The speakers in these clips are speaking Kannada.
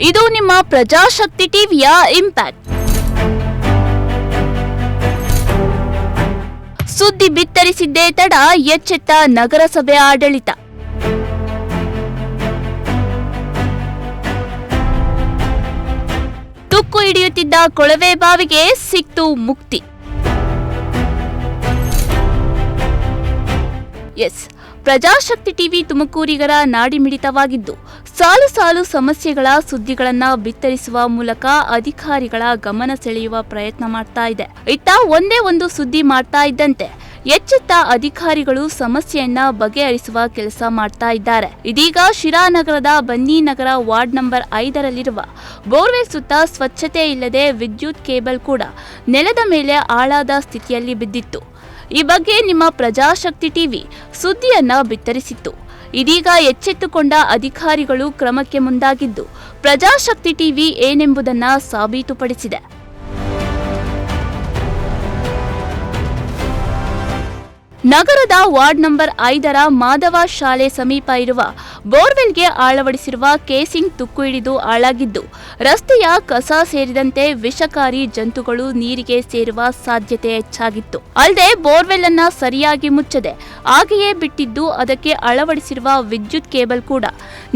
ಇದು ನಿಮ್ಮ ಪ್ರಜಾಶಕ್ತಿ ಟಿವಿಯ ಇಂಪ್ಯಾಕ್ಟ್. ಸುದ್ದಿ ಬಿತ್ತರಿಸಿದ್ದೇ ತಡ, ಎಚ್ಚೆತ್ತ ನಗರಸಭೆ ಆಡಳಿತ. ತುಕ್ಕು ಹಿಡಿಯುತ್ತಿದ್ದ ಕೊಳವೆ ಬಾವಿಗೆ ಸಿಕ್ತು ಮುಕ್ತಿ. ಪ್ರಜಾಶಕ್ತಿ ಟಿವಿ ತುಮಕೂರಿಗರ ನಾಡಿಮಿಡಿತವಾಗಿದ್ದು, ಸಾಲು ಸಾಲು ಸಮಸ್ಯೆಗಳ ಸುದ್ದಿಗಳನ್ನ ಬಿತ್ತರಿಸುವ ಮೂಲಕ ಅಧಿಕಾರಿಗಳ ಗಮನ ಸೆಳೆಯುವ ಪ್ರಯತ್ನ ಮಾಡ್ತಾ ಇದೆ. ಇತ್ತ ಒಂದೇ ಒಂದು ಸುದ್ದಿ ಮಾಡ್ತಾ ಇದ್ದಂತೆ ಎಚ್ಚೆತ್ತ ಅಧಿಕಾರಿಗಳು ಸಮಸ್ಯೆಯನ್ನ ಬಗೆಹರಿಸುವ ಕೆಲಸ ಮಾಡ್ತಾ ಇದ್ದಾರೆ. ಇದೀಗ ಶಿರಾನಗರದ ಬನ್ನಿನಗರ ವಾರ್ಡ್ ನಂಬರ್ 5ರಲ್ಲಿರುವ ಬೋರ್ವೆಲ್ ಸುತ್ತ ಸ್ವಚ್ಛತೆ ಇಲ್ಲದೆ ವಿದ್ಯುತ್ ಕೇಬಲ್ ಕೂಡ ನೆಲದ ಮೇಲೆ ಆಳಾದ ಸ್ಥಿತಿಯಲ್ಲಿ ಬಿದ್ದಿತ್ತು. ಈ ಬಗ್ಗೆ ನಿಮ್ಮ ಪ್ರಜಾಶಕ್ತಿ ಟಿವಿ ಸುದ್ದಿಯನ್ನ ಬಿತ್ತರಿಸಿತ್ತು. ಇದೀಗ ಎಚ್ಚೆತ್ತುಕೊಂಡ ಅಧಿಕಾರಿಗಳು ಕ್ರಮಕ್ಕೆ ಮುಂದಾಗಿದ್ದು, ಪ್ರಜಾಶಕ್ತಿ ಟಿವಿ ಏನೆಂಬುದನ್ನ ಸಾಬೀತುಪಡಿಸಿದೆ. ನಗರದ ವಾರ್ಡ್ ನಂಬರ್ 5ರ ಮಾಧವ ಶಾಲೆ ಸಮೀಪ ಇರುವ ಬೋರ್ವೆಲ್ಗೆ ಅಳವಡಿಸಿರುವ ಕೇಸಿಂಗ್ ತುಕ್ಕು ಹಿಡಿದು ಹಾಳಾಗಿದ್ದು, ರಸ್ತೆಯ ಕಸ ಸೇರಿದಂತೆ ವಿಷಕಾರಿ ಜಂತುಗಳು ನೀರಿಗೆ ಸೇರುವ ಸಾಧ್ಯತೆ ಹೆಚ್ಚಾಗಿತ್ತು. ಅಲ್ಲದೆ ಬೋರ್ವೆಲ್ ಅನ್ನ ಸರಿಯಾಗಿ ಮುಚ್ಚದೆ ಹಾಗೆಯೇ ಬಿಟ್ಟಿದ್ದು, ಅದಕ್ಕೆ ಅಳವಡಿಸಿರುವ ವಿದ್ಯುತ್ ಕೇಬಲ್ ಕೂಡ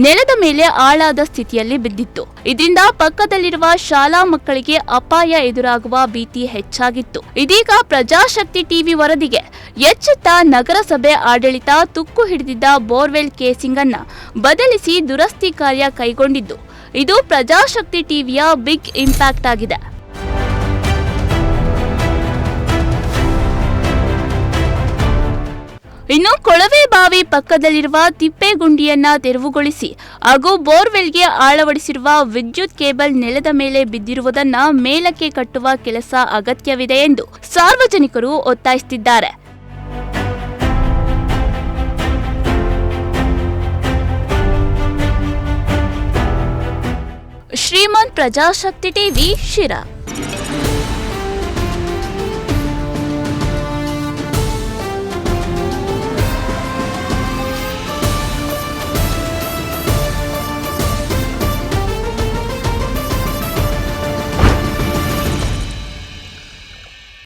ನೆಲದ ಮೇಲೆ ಆಳಾದ ಸ್ಥಿತಿಯಲ್ಲಿ ಬಿದ್ದಿತ್ತು. ಇದರಿಂದ ಪಕ್ಕದಲ್ಲಿರುವ ಶಾಲಾ ಮಕ್ಕಳಿಗೆ ಅಪಾಯ ಎದುರಾಗುವ ಭೀತಿ ಹೆಚ್ಚಾಗಿತ್ತು. ಇದೀಗ ಪ್ರಜಾಶಕ್ತಿ ಟಿವಿ ವರದಿಗೆ ಎಚ್ಚೆತ್ತ ನಗರಸಭೆ ಆಡಳಿತ ತುಕ್ಕು ಹಿಡಿದಿದ್ದ ಬೋರ್ವೆಲ್ ಕೇಸಿಂಗ್ ಅನ್ನ ಬದಲಿಸಿ ದುರಸ್ತಿ ಕಾರ್ಯ ಕೈಗೊಂಡಿದ್ದು, ಇದು ಪ್ರಜಾಶಕ್ತಿ ಟಿವಿಯ ಬಿಗ್ ಇಂಪ್ಯಾಕ್ಟ್ ಆಗಿದೆ. ಇನ್ನು ಕೊಳವೆ ಬಾವಿ ಪಕ್ಕದಲ್ಲಿರುವ ತಿಪ್ಪೆಗುಂಡಿಯನ್ನ ತೆರವುಗೊಳಿಸಿ ಹಾಗೂ ಬೋರ್ವೆಲ್ಗೆ ಅಳವಡಿಸಿರುವ ವಿದ್ಯುತ್ ಕೇಬಲ್ ನೆಲದ ಮೇಲೆ ಬಿದ್ದಿರುವುದನ್ನ ಮೇಲಕ್ಕೆ ಕಟ್ಟುವ ಕೆಲಸ ಅಗತ್ಯವಿದೆ ಎಂದು ಸಾರ್ವಜನಿಕರು ಒತ್ತಾಯಿಸುತ್ತಿದ್ದಾರೆ. ಶ್ರೀಮಂತ್ ಪ್ರಜಾಶಕ್ತಿ ಟಿವಿ ಶಿರಾ.